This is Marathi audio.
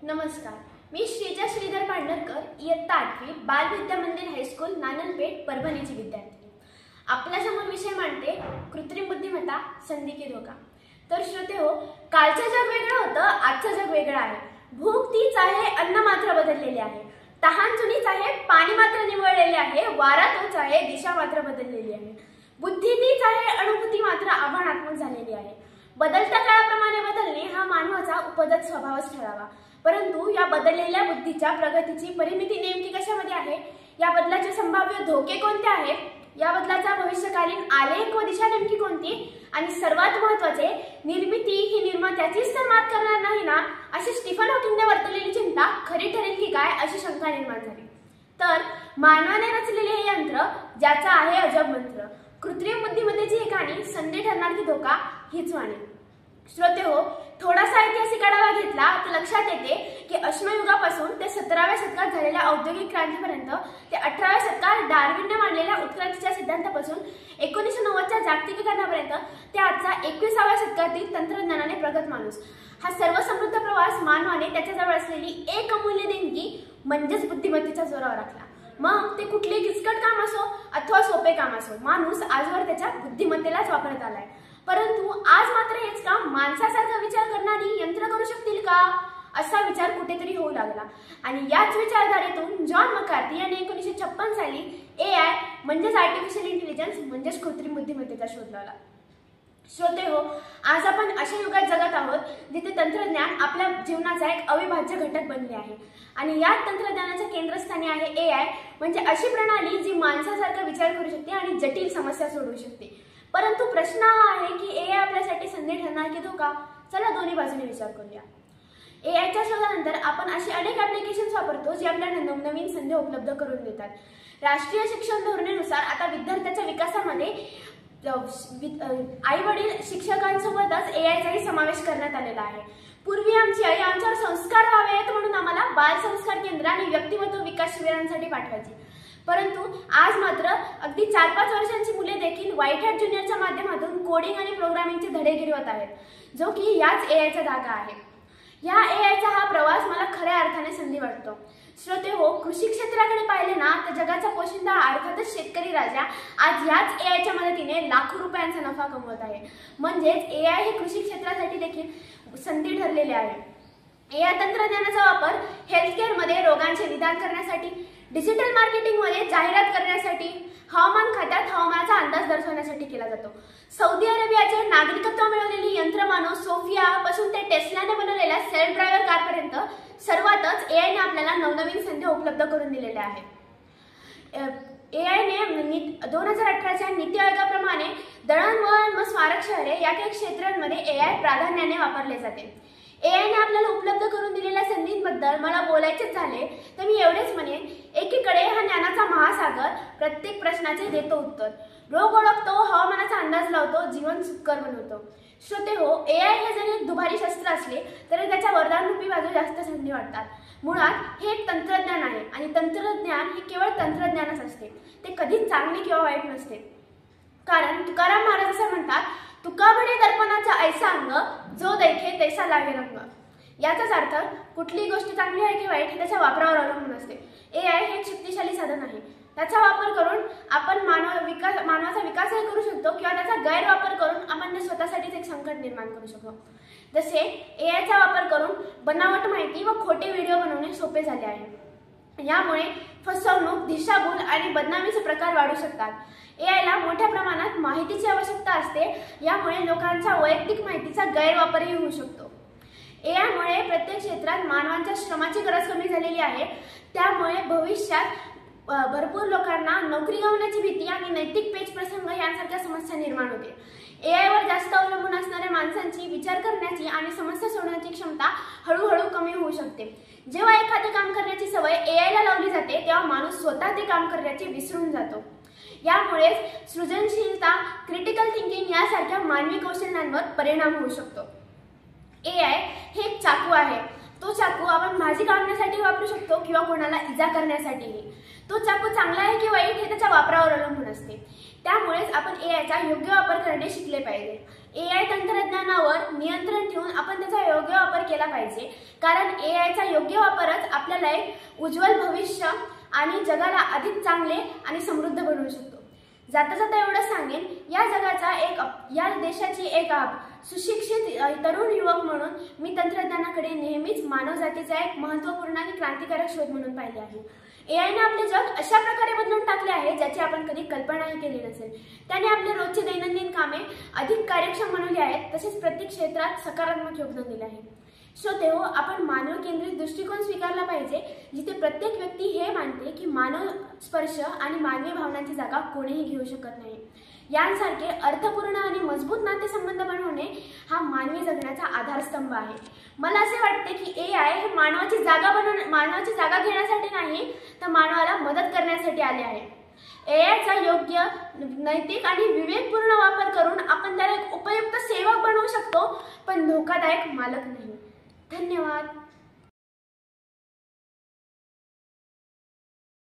नमस्कार, मी श्रीजा श्रीधर पांढरकर, इयत्ता 8वी बालविद्या मंदिर हायस्कूल नानलपेठ परभणीची विद्यार्थी। आपल्यासमोर विषय मांडते कृत्रिम बुद्धिमत्ता संधी की धोका। तर श्रोते हो, कालचं जग वेगळं होतं, आजचं जग वेगळं आहे। भूक तीच आहे, अन्न मात्र बदललेले आहे। तहान जुनीच आहे, पाणी मात्र निवळलेले आहे। वारा तोच आहे, दिशा मात्र बदललेली आहे। बुद्धी तीच आहे, अनुभूती मात्र आव्हानात्मक झालेली आहे। बदलत्या काळाप्रमाणे बदलणे हा मानवाचा उपजत स्वभावच ठरावा। परंतु या बदललेल्या बुद्धीच्या प्रगतीची परिमिती नेमकी कशामध्ये आहे? या बदलाचे संभाव्य धोके कोणते आहेत? या बदलाचा भविष्यकालीन आलेख व दिशा नेमकी कोणती? आणि सर्वात महत्त्वाचे, निर्मिती ही निर्मात्याचीच तर मात करणार नाही ना, अशी स्टीफन हॉकिंगने वर्तवलेली चिंता खरी ठरेल की काय, अशी शंका निर्माण झाली। तर मानवाने रचलेले हे यंत्र, ज्याचा आहे अजब मंत्र, कृत्रिम बुद्धिमत्तेची ही कहाणी संधी ठरणार की धोका, हीच वाणी। श्रोते हो, थोडासा ऐतिहासिक आढावा घेतला तर लक्षात येते की अश्मयुगापासून ते 17व्या शतकात झालेल्या औद्योगिक क्रांतीपर्यंत ते 18व्या शतकात डार्विनने मांडलेल्या उत्क्रांतीच्या सिद्धांतापासून 1990च्या जागतिकीकरणापर्यंत ते आजचा 21व्या शतकातील तंत्रज्ञानाने प्रगत माणूस, हा सर्वसमृद्ध प्रवास मानवाने त्याच्याजवळ असलेली एक अमूल्य देणगी म्हणजेच बुद्धिमत्तेच्या जोरावर राखला। मग ते कुठले किचकट काम असो अथवा सोपे काम असो, माणूस आजवर त्याच्या बुद्धिमत्तेलाच वापरत आलाय। परंतु आज मात्र हेच काम माणसासारखा विचार करणारी यंत्र करू शकतील का, असा विचार कुठेतरी होऊ लागला। आणि याच विचारधारेतून जॉन मकार्थी यांनी 1956 साली AI म्हणजेच आर्टिफिशियल इंटेलिजन्स म्हणजेच कृत्रिम बुद्धिमत्तेचा शोध लावला। श्रोते हो, आज आपण अशा युगात जगत आहोत जिथे तंत्रज्ञान आपल्या जीवनाचा एक अविभाज्य घटक बनले आहे। आणि या तंत्रज्ञानाच्या केंद्रस्थानी आहे AI, म्हणजे अशी प्रणाली जी माणसासारखा विचार करू शकते आणि जटिल समस्या सोडवू शकते। परंतु प्रश्न हा आहे की AI आपल्यासाठी संधी ठरणार की धोका? चला दोन्ही बाजूने विचार करूया। AIच्या शोधानंतर आपण अशी अनेक ऍप्लिकेशन्स वापरतो जी आपल्याला नवनवीन संधी उपलब्ध करून देतात। राष्ट्रीय शिक्षण धोरणेनुसार आता विद्यार्थ्यांच्या विकासामध्ये आई वडील शिक्षकांसोबतच AIचाही समावेश करण्यात आलेला आहे। पूर्वी आमची आई आमच्यावर संस्कार व्हावेत म्हणून आम्हाला बाल संस्कार केंद्र आणि व्यक्तिमत्व विकास शिबिरांसाठी पाठवायची। परंतु आज मात्र अगदी 4-5 वर्षांची मुले देखील व्हाईट हॅट ज्युनियरच्या माध्यमातून कोडिंग आणि प्रोग्रामिंगचे धडे गिरवत आहेत, जो की याच AIचा धागा आहे। या AIचा हा प्रवास मला खऱ्या अर्थाने संधी वाटतो। श्रोते हो, कृषी क्षेत्राकडे पाहिले ना तर जगाचा पोशिंदा अर्थातच शेतकरी राजा आज याच AIच्या मदतीने लाखो रुपयांचा नफा कमवत आहे। म्हणजेच AI हे कृषी क्षेत्रासाठी देखील संधी ठरलेले आहे। AI तंत्रज्ञानाचा वापर हेल्थकेअरमध्ये रोगांचे निदान करण्यासाठी, डिजिटल मार्केटिंगमध्ये जाहिरात करण्यासाठी, हवामान खात्यात हवामानाचा अंदाज दर्शवण्यासाठी केला जातो। सौदी अरेबियाचे नागरिकत्व मिळवलेली यंत्रमानव सोफिया पासून ते टेस्लाने बनवलेल्या सेल्फ ड्रायव्हर कारपर्यंत सर्वातच AIने आपल्याला नवनवीन संधी उपलब्ध करून दिलेल्या आहेत। AIने 2018च्या नीती आयोगाप्रमाणे दळणवळण व स्मारक शहरे या काही क्षेत्रांमध्ये AI प्राधान्याने वापरले जाते। AIने आपल्याला उपलब्ध करून दिलेल्या संधींबद्दल मला बोलायचेच झाले तर मी एवढेच म्हणेन, एकीकडे हा ज्ञानाचा महासागर प्रत्येक प्रश्नाचे देतो उत्तर, रोग ओळखतो, हवामानाचा अंदाज लावतो, जीवन सुखकर बनवतो। श्रोते हो, AI हे जरी एक दुभारी शस्त्र असले तरी त्याच्या वरदानरूपी बाजू जास्त संधी वाटतात। मुळात हे एक तंत्रज्ञान आहे आणि तंत्रज्ञान हे केवळ तंत्रज्ञानच असते, ते कधीच चांगले किंवा वाईट नसते। कारण तुकाराम महाराज असं म्हणतात, तुका म्हणे दर्पणाचा ऐसा अंग, जो देखे तैसा लागे रंग। याचाच अर्थ कुठली गोष्ट चांगली आहे की वाईट हे त्याच्या वापरावर अवलंबून असते। AI हे एक शक्तिशाली साधन आहे, त्याचा वापर करून आपण मानवाचा विकासही करू शकतो किंवा त्याचा गैरवापर करून आपण स्वतःसाठीच एक संकट निर्माण करू शकतो। जसे AIचा वापर करून बनावट माहिती व खोटे व्हिडिओ बनवणे सोपे झाले आहे। यामुळे फसवणूक, दिशाभूल आणि बदनामीचे प्रकार वाढू शकतात। AIला मोठ्या प्रमाणात माहितीची आवश्यकता असते, यामुळे लोकांच्या वैयक्तिक माहितीचा गैरवापरही होऊ शकतो। AIमुळे प्रत्येक क्षेत्रात मानवांच्या श्रमाची गरज कमी झालेली आहे, त्यामुळे भविष्यात भरपूर लोकांना नोकरी गमावण्याची भीती आणि नैतिक पेच प्रसंग यांसारख्या समस्या निर्माण होते। AIवर जास्त अवलंबून असणाऱ्या माणसांची विचार करण्याची आणि समस्या सोडवण्याची क्षमता हळूहळू कमी होऊ शकते। जेव्हा एखादे काम करण्याची सवय AIला लावली जाते तेव्हा माणूस स्वतः ते काम करण्याचे विसरून जातो। यामुळेच सृजनशीलता, क्रिटिकल थिंकिंग यासारख्या मानवी कौशल्यांवर परिणाम होऊ शकतो। AI हे एक चाकू आहे, तो चाकू आपण भाजी कापण्यासाठी वापरू शकतो किंवा कोणाला इजा करण्यासाठीही। तो चाकू चांगला आहे की वाईट हे त्याच्या वापरावर अवलंबून असते। त्यामुळेच आपण AIचा योग्य वापर करणे शिकले पाहिजे। AI तंत्रज्ञान नियंत्रण ठेवून आपण त्याचा योग्य वापर केला पाहिजे, कारण एआयचा योग्य वापरच आपल्याला एक उज्ज्वल भविष्य आणि जगाला अधिक चांगले आणि समृद्ध बनवू शकतो। जाता जाता एवढं सांगेन, या देशाची एक सुशिक्षित तरुण युवक म्हणून मी तंत्रज्ञानाकडे नेहमीच मानवजातीचा एक महत्त्वपूर्ण आणि क्रांतिकारक शोध म्हणून पाहिले आहे। एआयने आपले जग अशा प्रकारे बदलून टाकले आहे ज्याची आपण कधी कल्पनाही केली नसेल। त्याने आपले रोजचे दैनंदिन कामे अधिक कार्यक्षम बनवली आहेत, तसेच प्रत्येक क्षेत्रात सकारात्मक योगदान दिले आहे। श्रोतेहो, आपण मानव केंद्रित दृष्टिकोन स्वीकारला पाहिजे, जिथे प्रत्येक व्यक्ती हे मानते की मानव स्पर्श आणि मानवी भावनांची जागा कोणीही घेऊ शकत नाही। यांसारखे अर्थपूर्ण आणि मजबूत नातेसंबंध बनवणे हा मानवी जगण्याचा आधारस्तंभ आहे। मला असे वाटते की एआय हे मानवाची जागा घेण्यासाठी नाही, तर मानवाला मदत करण्यासाठी आले आहे। एआयचा योग्य, नैतिक आणि विवेकपूर्ण वापर करून आपण त्याला एक उपयुक्त सेवक बनवू शकतो, पण धोकादायक मालक नाही। धन्यवाद।